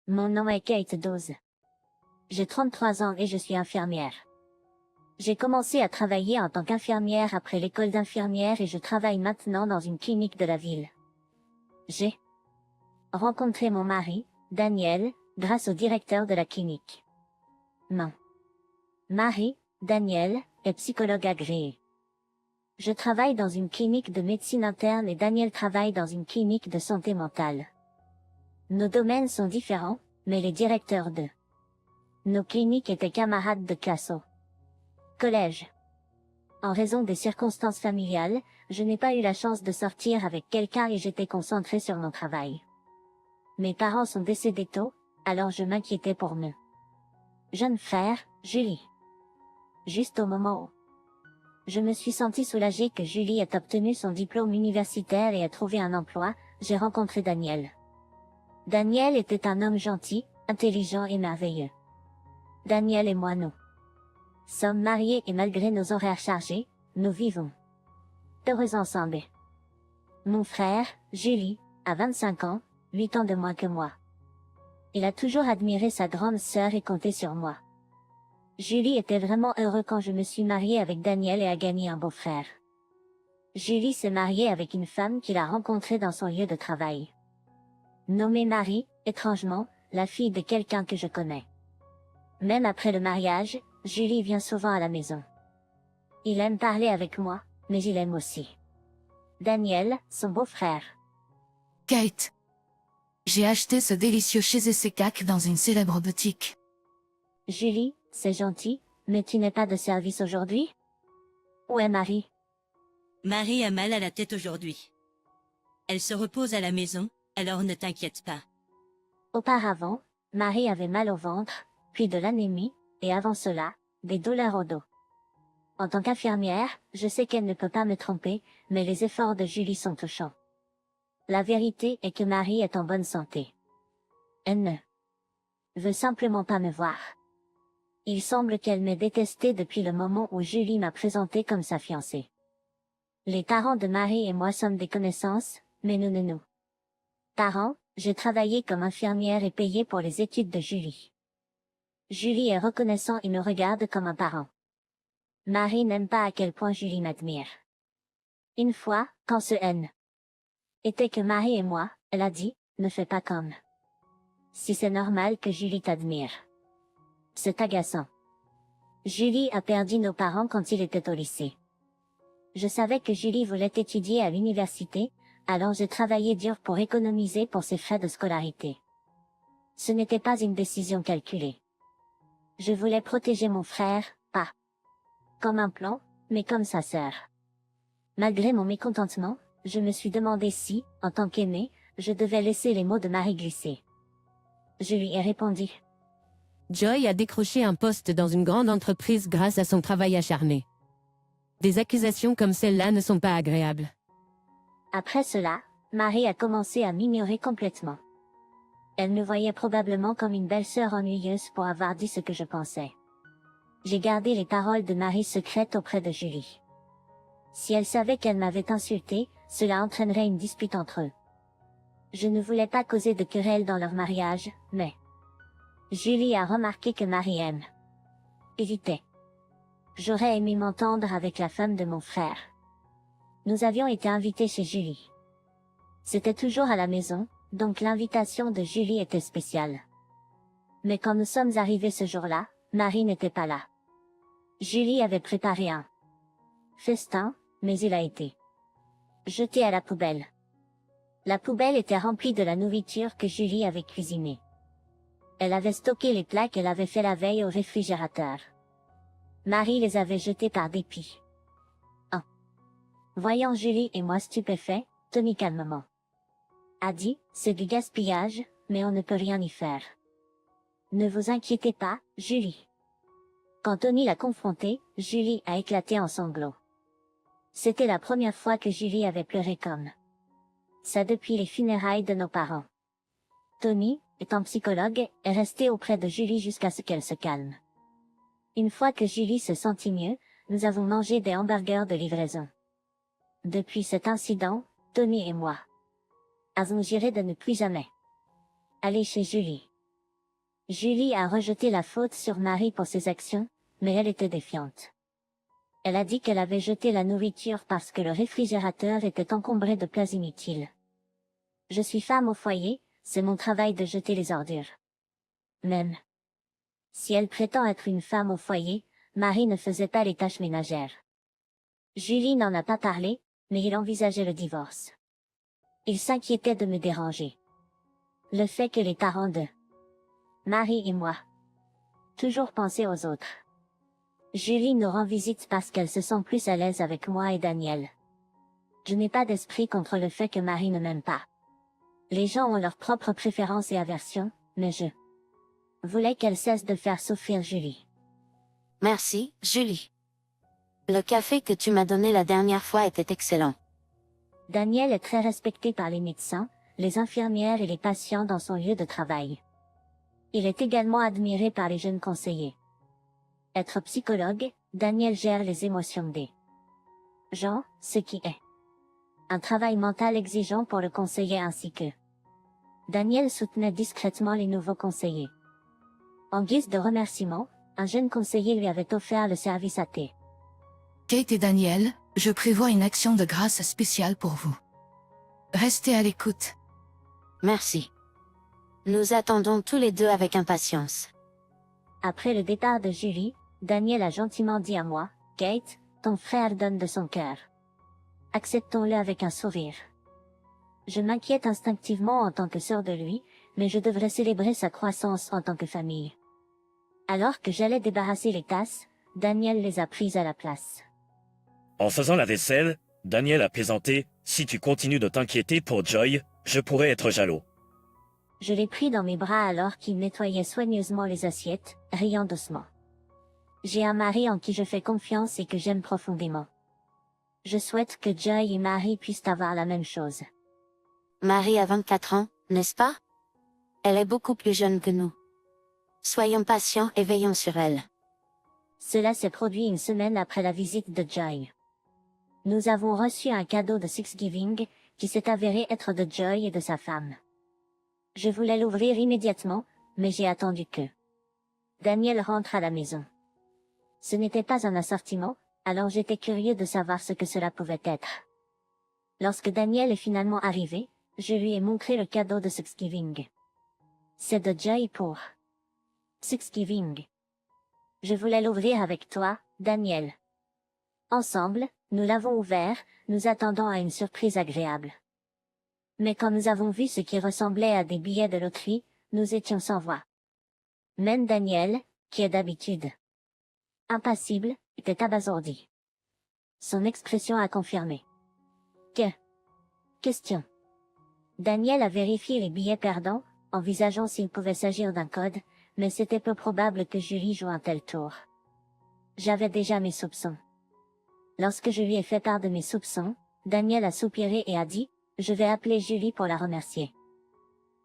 Mon nom est Kate Dawes. J'ai 33 ans et je suis infirmière. J'ai commencé à travailler en tant qu'infirmière après l'école d'infirmière et je travaille maintenant dans une clinique de la ville. J'ai rencontré mon mari, Daniel, grâce au directeur de la clinique. Mon mari, Daniel, est psychologue agréé. Je travaille dans une clinique de médecine interne et Daniel travaille dans une clinique de santé mentale. Nos domaines sont différents, mais les directeurs de nos cliniques étaient camarades de classe au collège. En raison des circonstances familiales, je n'ai pas eu la chance de sortir avec quelqu'un et j'étais concentrée sur mon travail. Mes parents sont décédés tôt, alors je m'inquiétais pour mes jeunes frères, Julie. Juste au moment où je me suis sentie soulagée que Julie ait obtenu son diplôme universitaire et ait trouvé un emploi, j'ai rencontré Daniel. Daniel était un homme gentil, intelligent et merveilleux. Daniel et moi nous sommes mariés et malgré nos horaires chargés, nous vivons heureux ensemble. Mon frère, Julie, a 25 ans, 8 ans de moins que moi. Il a toujours admiré sa grande sœur et compté sur moi. Julie était vraiment heureux quand je me suis mariée avec Daniel et a gagné un beau-frère. Julie s'est mariée avec une femme qu'il a rencontrée dans son lieu de travail. Nommée Marie, étrangement, la fille de quelqu'un que je connais. Même après le mariage, Julie vient souvent à la maison. Il aime parler avec moi, mais il aime aussi Daniel, son beau-frère. Kate. J'ai acheté ce délicieux cheesecake dans une célèbre boutique. Julie, c'est gentil, mais tu n'es pas de service aujourd'hui? Où est Marie? Marie a mal à la tête aujourd'hui. Elle se repose à la maison, alors ne t'inquiète pas. Auparavant, Marie avait mal au ventre, puis de l'anémie, et avant cela, des douleurs au dos. En tant qu'infirmière, je sais qu'elle ne peut pas me tromper, mais les efforts de Julie sont touchants. La vérité est que Marie est en bonne santé. Elle ne veut simplement pas me voir. Il semble qu'elle m'ait détesté depuis le moment où Julie m'a présenté comme sa fiancée. Les parents de Marie et moi sommes des connaissances, mais nous ne nous parents, j'ai travaillé comme infirmière et payé pour les études de Julie. Julie est reconnaissant et me regarde comme un parent. Marie n'aime pas à quel point Julie m'admire. Une fois, quand ce N était que Marie et moi, elle a dit, ne fais pas comme si c'est normal que Julie t'admire. C'est agaçant. Julie a perdu nos parents quand il était au lycée. Je savais que Julie voulait étudier à l'université, alors j'ai travaillé dur pour économiser pour ses frais de scolarité. Ce n'était pas une décision calculée. Je voulais protéger mon frère, pas comme un plan, mais comme sa sœur. Malgré mon mécontentement, je me suis demandé si, en tant qu'aînée, je devais laisser les mots de Marie glisser. Je lui ai répondu. Joy a décroché un poste dans une grande entreprise grâce à son travail acharné. Des accusations comme celle-là ne sont pas agréables. Après cela, Marie a commencé à m'ignorer complètement. Elle me voyait probablement comme une belle-sœur ennuyeuse pour avoir dit ce que je pensais. J'ai gardé les paroles de Marie secrètes auprès de Julie. Si elle savait qu'elle m'avait insulté, cela entraînerait une dispute entre eux. Je ne voulais pas causer de querelle dans leur mariage, mais Julie a remarqué que Marie aime hésitait. J'aurais aimé m'entendre avec la femme de mon frère. Nous avions été invités chez Julie. C'était toujours à la maison, donc l'invitation de Julie était spéciale. Mais quand nous sommes arrivés ce jour-là, Marie n'était pas là. Julie avait préparé un festin, mais il a été jeté à la poubelle. La poubelle était remplie de la nourriture que Julie avait cuisinée. Elle avait stocké les plats qu'elle avait fait la veille au réfrigérateur. Marie les avait jetés par dépit. Voyant Julie et moi stupéfaits, Tony calmement a dit, c'est du gaspillage, mais on ne peut rien y faire. Ne vous inquiétez pas, Julie. Quand Tony l'a confrontée, Julie a éclaté en sanglots. C'était la première fois que Julie avait pleuré comme ça depuis les funérailles de nos parents. Tony, étant psychologue, est resté auprès de Julie jusqu'à ce qu'elle se calme. Une fois que Julie se sentit mieux, nous avons mangé des hamburgers de livraison. Depuis cet incident, Tony et moi avons juré de ne plus jamais aller chez Julie. Julie a rejeté la faute sur Marie pour ses actions, mais elle était défiante. Elle a dit qu'elle avait jeté la nourriture parce que le réfrigérateur était encombré de plats inutiles. Je suis femme au foyer, c'est mon travail de jeter les ordures. Même si elle prétend être une femme au foyer, Marie ne faisait pas les tâches ménagères. Julie n'en a pas parlé, mais il envisageait le divorce. Il s'inquiétait de me déranger. Le fait que les parents de Marie et moi toujours penser aux autres. Julie nous rend visite parce qu'elle se sent plus à l'aise avec moi et Daniel. Je n'ai pas d'esprit contre le fait que Marie ne m'aime pas. Les gens ont leurs propres préférences et aversions, mais je voulais qu'elle cesse de faire souffrir Julie. Merci, Julie. Le café que tu m'as donné la dernière fois était excellent. Daniel est très respecté par les médecins, les infirmières et les patients dans son lieu de travail. Il est également admiré par les jeunes conseillers. Être psychologue, Daniel gère les émotions des gens, ce qui est un travail mental exigeant pour le conseiller ainsi que Daniel soutenait discrètement les nouveaux conseillers. En guise de remerciement, un jeune conseiller lui avait offert le service à thé. Kate et Daniel, je prévois une action de grâce spéciale pour vous. Restez à l'écoute. Merci. Nous attendons tous les deux avec impatience. Après le départ de Julie, Daniel a gentiment dit à moi, « Kate, ton frère donne de son cœur. Acceptons-le avec un sourire. » Je m'inquiète instinctivement en tant que sœur de lui, mais je devrais célébrer sa croissance en tant que famille. Alors que j'allais débarrasser les tasses, Daniel les a prises à la place. En faisant la vaisselle, Daniel a plaisanté, « Si tu continues de t'inquiéter pour Joy, je pourrais être jaloux. » Je l'ai pris dans mes bras alors qu'il nettoyait soigneusement les assiettes, riant doucement. J'ai un mari en qui je fais confiance et que j'aime profondément. Je souhaite que Joy et Marie puissent avoir la même chose. Marie a 24 ans, n'est-ce pas? Elle est beaucoup plus jeune que nous. Soyons patients et veillons sur elle. Cela s'est produit une semaine après la visite de Joy. Nous avons reçu un cadeau de Thanksgiving, qui s'est avéré être de Joy et de sa femme. Je voulais l'ouvrir immédiatement, mais j'ai attendu que Daniel rentre à la maison. Ce n'était pas un assortiment, alors j'étais curieux de savoir ce que cela pouvait être. Lorsque Daniel est finalement arrivé, je lui ai montré le cadeau de Thanksgiving. C'est de Joy pour Thanksgiving. Je voulais l'ouvrir avec toi, Daniel. Ensemble, nous l'avons ouvert, nous attendant à une surprise agréable. Mais quand nous avons vu ce qui ressemblait à des billets de loterie, nous étions sans voix. Même Daniel, qui est d'habitude impassible, était abasourdi. Son expression a confirmé. Question. Daniel a vérifié les billets perdants, envisageant s'il pouvait s'agir d'un code, mais c'était peu probable que Julie joue un tel tour. J'avais déjà mes soupçons. Lorsque je lui ai fait part de mes soupçons, Daniel a soupiré et a dit, « Je vais appeler Julie pour la remercier.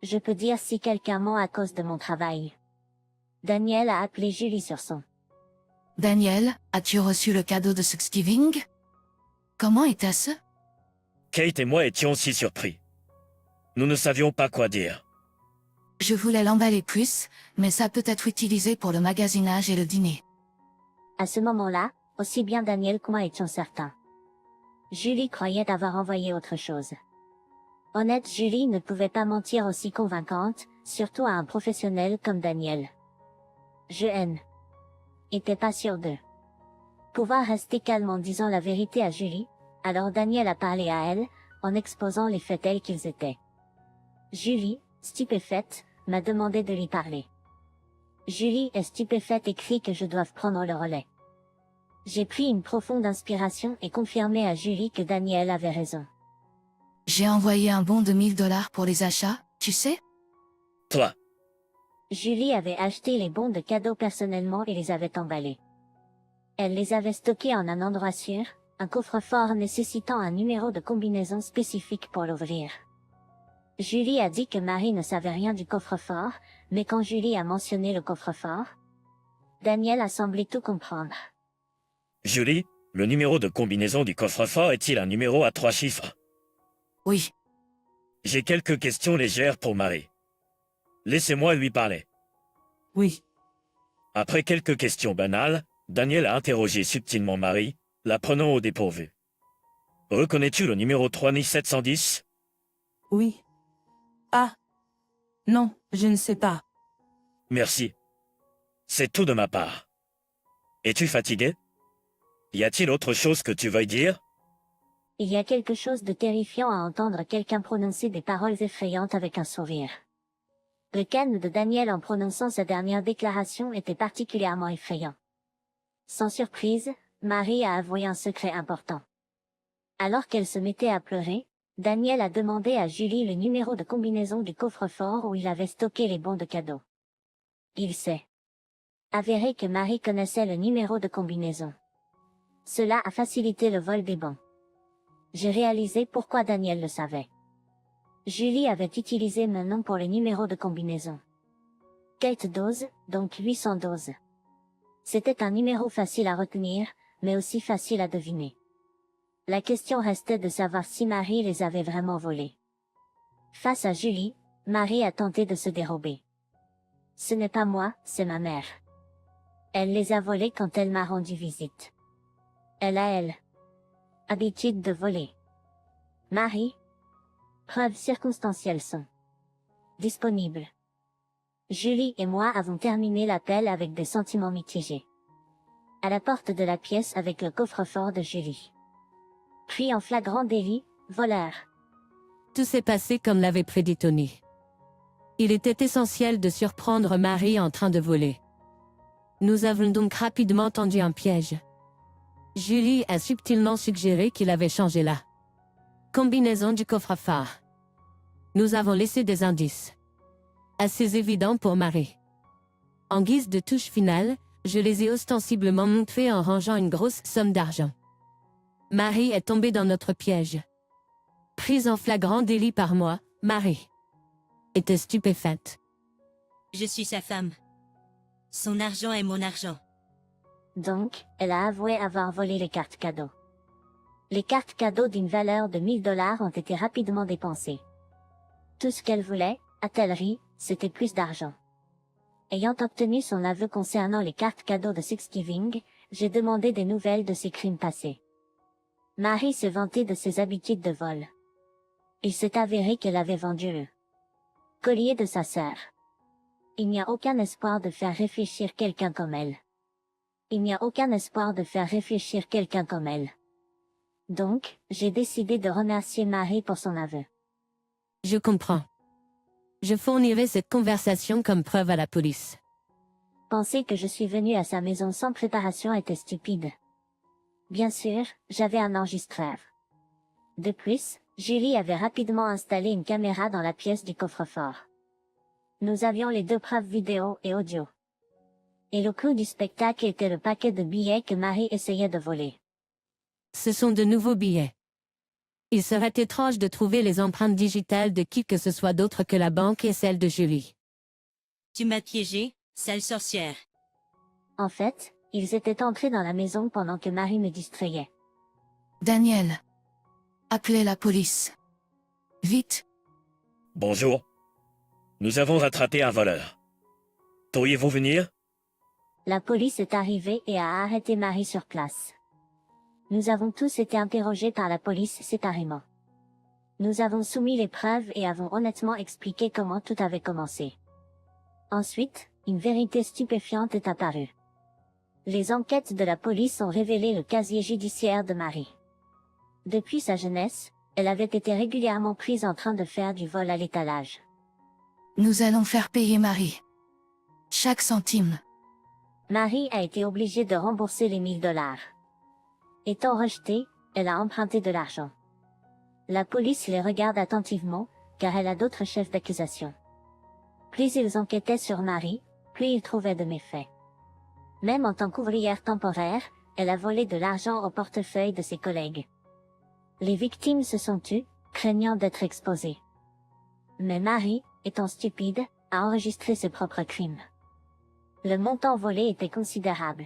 Je peux dire si quelqu'un ment à cause de mon travail. » Daniel a appelé Julie sur son. Daniel, as-tu reçu le cadeau de Thanksgiving? Comment était-ce? Kate et moi étions si surpris. Nous ne savions pas quoi dire. Je voulais l'emballer plus, mais ça peut être utilisé pour le magasinage et le dîner. À ce moment-là, aussi bien Daniel que moi étions certains. Julie croyait avoir envoyé autre chose. Honnête, Julie ne pouvait pas mentir aussi convaincante, surtout à un professionnel comme Daniel. Je n'étais pas sûr de pouvoir rester calme en disant la vérité à Julie, alors Daniel a parlé à elle, en exposant les faits tels qu'ils étaient. Julie, stupéfaite, m'a demandé de lui parler. Julie est stupéfaite et crie que je doive prendre le relais. J'ai pris une profonde inspiration et confirmé à Julie que Daniel avait raison. J'ai envoyé un bon de $1000 pour les achats, tu sais? Toi, Julie avait acheté les bons de cadeaux personnellement et les avait emballés. Elle les avait stockés en un endroit sûr, un coffre-fort nécessitant un numéro de combinaison spécifique pour l'ouvrir. Julie a dit que Marie ne savait rien du coffre-fort, mais quand Julie a mentionné le coffre-fort, Daniel a semblé tout comprendre. Julie, le numéro de combinaison du coffre-fort est-il un numéro à 3 chiffres? Oui. J'ai quelques questions légères pour Marie. Laissez-moi lui parler. Oui. Après quelques questions banales, Daniel a interrogé subtilement Marie, la prenant au dépourvu. Reconnais-tu le numéro 3710 ? Oui. Ah. Non, je ne sais pas. Merci. C'est tout de ma part. Es-tu fatigué ? Y a-t-il autre chose que tu veuilles dire ? Il y a quelque chose de terrifiant à entendre quelqu'un prononcer des paroles effrayantes avec un sourire. Le calme de Daniel en prononçant sa dernière déclaration était particulièrement effrayant. Sans surprise, Marie a avoué un secret important. Alors qu'elle se mettait à pleurer, Daniel a demandé à Julie le numéro de combinaison du coffre-fort où il avait stocké les bons de cadeaux. Il s'est avéré que Marie connaissait le numéro de combinaison. Cela a facilité le vol des bons. J'ai réalisé pourquoi Daniel le savait. Julie avait utilisé mon nom pour le numéro de combinaison. Kate Dawes, donc 812. C'était un numéro facile à retenir, mais aussi facile à deviner. La question restait de savoir si Marie les avait vraiment volés. Face à Julie, Marie a tenté de se dérober. Ce n'est pas moi, c'est ma mère. Elle les a volés quand elle m'a rendu visite. Elle a habitude de voler. Marie. Preuves circonstancielles sont disponibles. Julie et moi avons terminé l'appel avec des sentiments mitigés. À la porte de la pièce avec le coffre-fort de Julie. Puis en flagrant délit, voleur. Tout s'est passé comme l'avait prédit Tony. Il était essentiel de surprendre Marie en train de voler. Nous avons donc rapidement tendu un piège. Julie a subtilement suggéré qu'il avait changé la combinaison du coffre-fort. Nous avons laissé des indices assez évidents pour Marie. En guise de touche finale, je les ai ostensiblement montrés en rangeant une grosse somme d'argent. Marie est tombée dans notre piège. Prise en flagrant délit par moi, Marie était stupéfaite. Je suis sa femme. Son argent est mon argent. Donc, elle a avoué avoir volé les cartes cadeaux. Les cartes cadeaux d'une valeur de 1000 $ ont été rapidement dépensées. Tout ce qu'elle voulait, a-t-elle ri, c'était plus d'argent. Ayant obtenu son aveu concernant les cartes cadeaux de Thanksgiving, j'ai demandé des nouvelles de ses crimes passés. Marie se vantait de ses habitudes de vol. Il s'est avéré qu'elle avait vendu le collier de sa sœur. Il n'y a aucun espoir de faire réfléchir quelqu'un comme elle. Il n'y a aucun espoir de faire réfléchir quelqu'un comme elle. Donc, j'ai décidé de remercier Marie pour son aveu. Je comprends. Je fournirai cette conversation comme preuve à la police. Penser que je suis venue à sa maison sans préparation était stupide. Bien sûr, j'avais un enregistreur. De plus, Julie avait rapidement installé une caméra dans la pièce du coffre-fort. Nous avions les 2 preuves vidéo et audio. Et le clou du spectacle était le paquet de billets que Marie essayait de voler. Ce sont de nouveaux billets. Il serait étrange de trouver les empreintes digitales de qui que ce soit d'autre que la banque et celle de Julie. Tu m'as piégé, sale sorcière. En fait, ils étaient entrés dans la maison pendant que Marie me distrayait. Daniel. Appelez la police. Vite. Bonjour. Nous avons rattrapé un voleur. Pourriez-vous venir ? La police est arrivée et a arrêté Marie sur place. Nous avons tous été interrogés par la police séparément. Nous avons soumis les preuves et avons honnêtement expliqué comment tout avait commencé. Ensuite, une vérité stupéfiante est apparue. Les enquêtes de la police ont révélé le casier judiciaire de Marie. Depuis sa jeunesse, elle avait été régulièrement prise en train de faire du vol à l'étalage. Nous allons faire payer Marie. Chaque centime. Marie a été obligée de rembourser les 1000 $. Étant rejetée, elle a emprunté de l'argent. La police les regarde attentivement, car elle a d'autres chefs d'accusation. Plus ils enquêtaient sur Marie, plus ils trouvaient de méfaits. Même en tant qu'ouvrière temporaire, elle a volé de l'argent au portefeuille de ses collègues. Les victimes se sont tues, craignant d'être exposées. Mais Marie, étant stupide, a enregistré ses propres crimes. Le montant volé était considérable.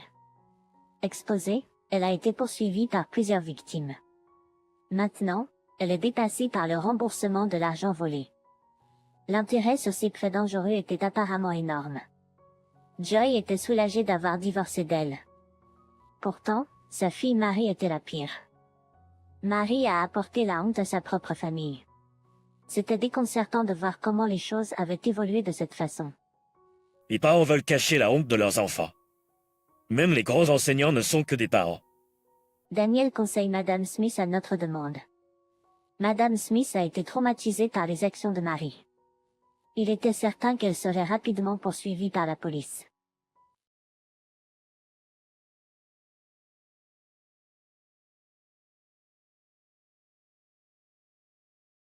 Exposée, elle a été poursuivie par plusieurs victimes. Maintenant, elle est dépassée par le remboursement de l'argent volé. L'intérêt sur ces prêts dangereux était apparemment énorme. Joy était soulagée d'avoir divorcé d'elle. Pourtant, sa fille Marie était la pire. Marie a apporté la honte à sa propre famille. C'était déconcertant de voir comment les choses avaient évolué de cette façon. Les parents veulent cacher la honte de leurs enfants. Même les grands enseignants ne sont que des parents. Daniel conseille Madame Smith à notre demande. Madame Smith a été traumatisée par les actions de Marie. Il était certain qu'elle serait rapidement poursuivie par la police.